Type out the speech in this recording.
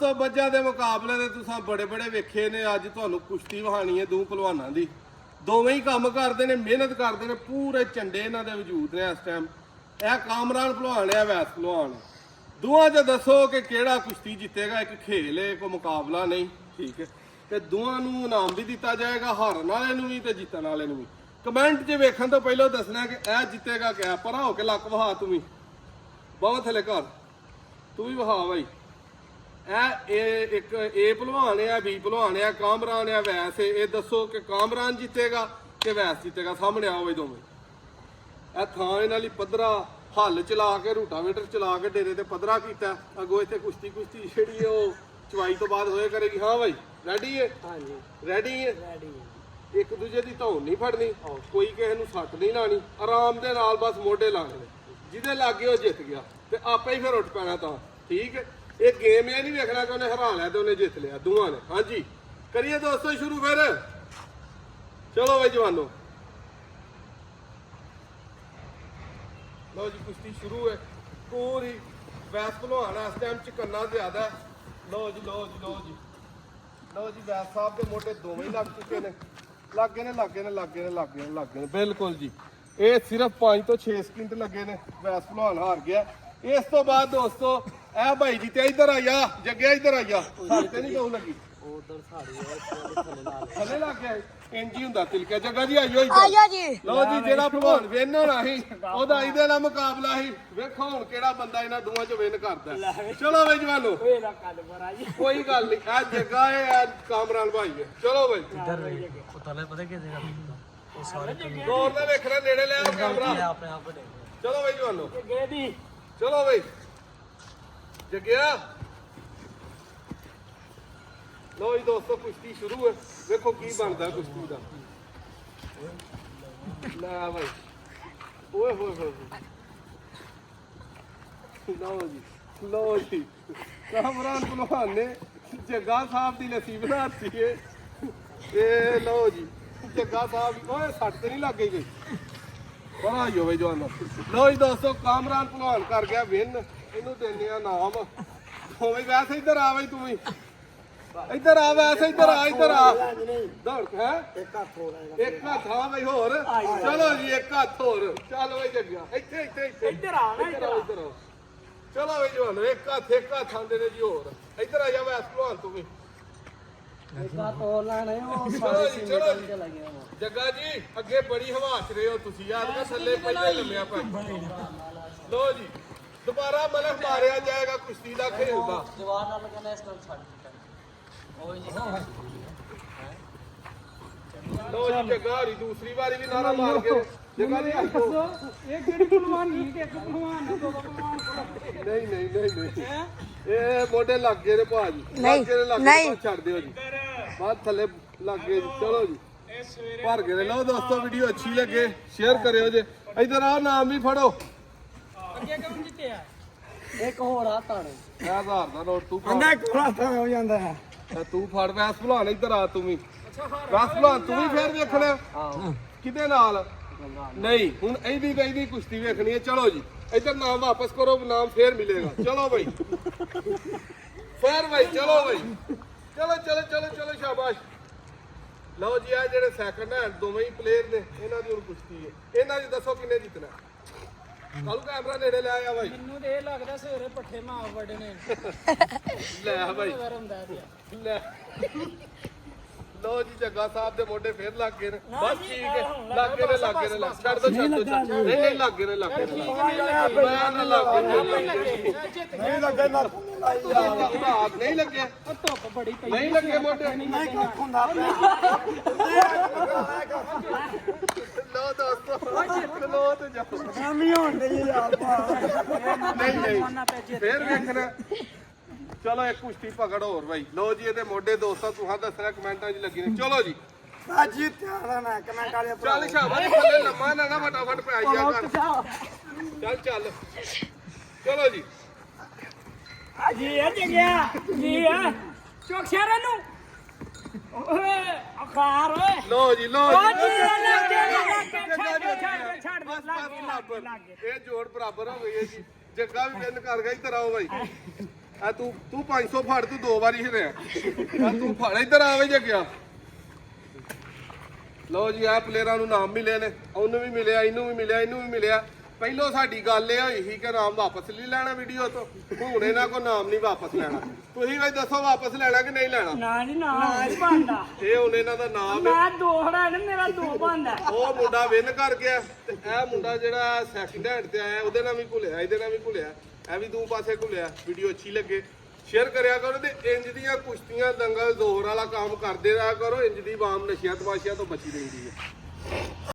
तो बच्चा के मुकाबले दे तुसां बड़े बड़े वेखे ने। अज तुहानूं कुश्ती वहानी है दो पहलवानां दी। दोवें ही काम करते हैं, मेहनत करते हैं, पूरे झंडे इन्हां दे वजूद ने इस टाइम। यह कामरान पहलवान है, वैस पहलवान है। दोवां च दसो कि किहड़ा कुश्ती जितेगा। एक खेल है, कोई मुकाबला नहीं, ठीक है। तो दोवां नूं इनाम भी दिता जाएगा, हारन वाले नूं भी ते जितण वाले नूं भी। कमेंट च वेखण तो पहलों दसना कि यह जितेगा क्या। परा हो के लक वहा, तू भी बहुत थले कर, तू भी वहा भाई। एक ए भलवान है, बी भलवान है, कामरान है, वैस है। ये दसो कि कामरान जीतेगा कि वैस जीतेगा। सामने आओ भाई दोवें। यह थां इन्हां लई पद्धरा, हल चला के रूटावेटर चला के डेरे ते पद्धरा कीता। अगों इत्थे कुश्ती जिहड़ी है ओह चवाई तो बाद होए करेगी। हाँ भाई रेडी है? हाँ जी रेडी है। एक दूजे की धौन नहीं फड़नी, कोई किसी नूं सट नहीं लानी, आराम दे नाल बस मोढे लाने। जिहदे लागे ओह जित गया ते आपे ही फिर उठ पैना। तां ठीक है। ये गेम ये नहीं देखना कि उन्हें हरा लिया तो उन्हें जित लिया, दोवां ने। हाँ जी करिए दोस्तों शुरू फिर। चलो भाई जवानों, लो जी कुश्ती शुरू है। पूरी वैस भलवान इस टाइम चकन्ना ज्यादा। लो जी लो जी लो जी लो जी, वैस साहब के मोटे दोवें ही लग चुके हैं। लागे ने लागे ने लागे ने लागे ने लागे ने बिल्कुल जी। ये सिर्फ 5 तो 6 सकिंट लगे ने, वैस भलवान हार गया। इस तो बाद दोस्तों ए भाई जी ते इधर आई जा, जग्या इधर आई जा। साडे नहीं कहू लगी थले लग गया इंज ही हुंदा तिलकिया। जग्गा जी आइयो जी। लो जी जेड़ा भलवान विन होना ही ओदा इहदे नाल मुकाबला ही। वेखो हुण किहड़ा बंदा इन्हां दोवां च विन करदा। चलो भाई जवानो, कोई गल नहीं। ए जग्गा है, कामरान भाई है। चलो भाई गौर नाल वेखना, नेड़े ले आओ कैमरा। चलो भाई जवानो, चलो भाई जग्या। लो जी दोस्तों कुश्ती शुरू है। देखो की बनता कुश्ती का। लै भाई ओए होए होए, लो जी लो जी, कामरान पहलवान ने जग्गा साहब की लस्सी बनाती है। ये लो जी जग्गा साहब ओए सट तो नहीं लग गई बड़ा ही हो भाई जवानों। लो जी दोस्तों कामरान पहलवान कर गया विन। इनू देने नाम हो भाई। वैसे इधर आ भाई, तू भी इधर आ। वैसे इधर आ, इधर आ। दौड़ है एक हाथ। हाँ भाई होर। चलो जी एक हाथ होर। चल भाई जग्गा इत्थे इत्थे इत्थे इधर आ इधर आ। चलो भाई जवानों एक हाथ आंदे ने जी होर। इधर आ जा वैस पहलवान, तू भी चलो जी। चलो जी जग्गा जी अगे बड़ी हवा च रहे हो तुसी यार, मैं थल्ले पहले लम्मिया पै। लो जी दोबारा मतलब मारिया जाएगा कुश्ती का खेल का। लो जी जग्गा हरी दूसरी बारी भी नारा मार के। जग्गा जी नहीं नहीं नहीं नहीं, ये मोढे लग गए ने भाजी, नहीं छड़ दियो जी, बात थले लग गए। चलो जी भर गए। लो दोस्तों वीडियो अच्छी लगे शेयर करियो जे। इधर आओ नाम भी फड़ो। एक होर आ ताणे 1000 दा नोट तू फड़। हो जांदा है। तू फड़ वैस भलवान। इधर आ तू भी वैस भलवान, तू भी फिर देखना किदे नाल नहीं। हुण ਇਹਦੀ कुश्ती वेखनी है। चलो जी इधर नाम वापस करो, नाम फिर मिलेगा। चलो भाई फिर भाई चलो भाई चलो चलो चलो चलो शाबाश। लो जी आ जेडे सैकंड हैंड दोवें ही प्लेयर ने, इन्हां दी हुण कुश्ती है। इन्हां च दसो किन्ने जितना। कालू कैमरा नेड़े ले आया भाई। ਮੈਨੂੰ ਤੇ ਇਹ ਲੱਗਦਾ ਸਵੇਰੇ ਪੱਠੇ ਮਾਰ ਵੜੇ ਨੇ ਲੈ ਭਾਈ ਲੈ। लो जी जग्गा साहब दे मोढे फिर लग गए ने। बस ठीक है लागे ने लागे ने लग छड़ दो छड़ दो। नहीं नहीं लागे ने लागे ने मैं ना लागे नहीं लगे ना हाथ नहीं लगे। ਧੁੱਪ ਬੜੀ ਪਈ नहीं लगे मोढे नहीं कुछ हुंदा। लो दोस्तों लो तो जाओ शामी होण दे यार। नहीं नहीं फिर देखना। चलो एक कुश्ती पकड़ और भाई। लो जी ये मोढे दोस्तों तुहां दसना कमेंटां च लगी ने। चलो जी बाजी ध्यान ना कमेंट वाले चल शाबाश थल्ले लम्मा ना ना फटाफट पे आई जा कर। चल चल चलो जी ਜੀ ਆ ਜਗਿਆ ਜੀ ਆ ਚੁੱਕ ਸ਼ਹਿਰਾਂ ਨੂੰ ਓਏ ਅਖਾਰ ਓਏ। लो जी लो ਜੀ ਛੱਡ बस ये जोड़ बराबर हो गई है जी। जग्गा भी विन कर गया। इधर आओ भाई ਆ ਤੂੰ 500 ਫੜ, ਤੂੰ 2 ਵਾਰੀ ਹਿਰਿਆ ਆ ਤੂੰ ਫੜ ਇੱਧਰ ਆਵੇ ਜੱਗਿਆ। ਲਓ ਜੀ, ਆ ਪਲੇਅਰਾਂ ਨੂੰ ਨਾਮ ਮਿਲੇ ਨੇ, ਉਹਨੂੰ ਵੀ ਮਿਲਿਆ, ਇਹਨੂੰ ਵੀ ਮਿਲਿਆ, ਇਹਨੂੰ ਵੀ ਮਿਲਿਆ। ਪਹਿਲੋਂ ਸਾਡੀ ਗੱਲ ਇਹ ਹੋਈ ਸੀ ਕਿ ਨਾਮ ਵਾਪਸ ਨਹੀਂ ਲੈਣਾ ਵੀਡੀਓ ਤੋਂ, ਹੁਣ ਇਹਨਾਂ ਕੋ ਨਾਮ ਨਹੀਂ ਵਾਪਸ ਲੈਣਾ। ਤੁਸੀਂ ਵੀ ਦੱਸੋ ਵਾਪਸ ਲੈਣਾ ਕਿ ਨਹੀਂ ਲੈਣਾ? ਨਾ ਜੀ ਨਾ ਨਹੀਂ ਬਣਦਾ। ਇਹ ਹੁਣ ਇਹਨਾਂ ਦਾ ਨਾਮ ਹੈ। ਮੈਂ 2 ਹੜਾ ਨੇ, ਮੇਰਾ 2 ਬਣਦਾ। ਉਹ ਮੁੰਡਾ ਵਿਨ ਕਰ ਗਿਆ ਤੇ ਇਹ ਮੁੰਡਾ ਜਿਹੜਾ ਸੈਕਿੰਡ ਹੈਂਡ ਤੇ ਆਇਆ ਉਹਦੇ ਨਾਲ ਵੀ ਘੁਲਿਆ, ਇਹਦੇ ਨਾਲ ਵੀ ਘੁਲਿਆ, ਇਹ ਵੀ 2 ਪਾਸੇ ਘੁਲਿਆ। ਵੀਡੀਓ ਅੱਛੀ ਲੱਗੇ ਸ਼ੇਅਰ ਕਰਿਆ ਕਰੋ ਤੇ ਇੰਜ ਦੀਆਂ ਕੁਸ਼ਤੀਆਂ, ਦੰਗਲ, ਜ਼ੋਰ ਵਾਲਾ ਕੰਮ ਕਰਦੇ ਰਿਹਾ ਕਰੋ। ਇੰਜ ਦੀ ਬਾਮ ਨਸ਼ਿਆਂ ਤਮਾਸ਼ਿਆਂ ਤੋਂ ਬਚੀ ਰਹਿੰਦੀ ਹੈ।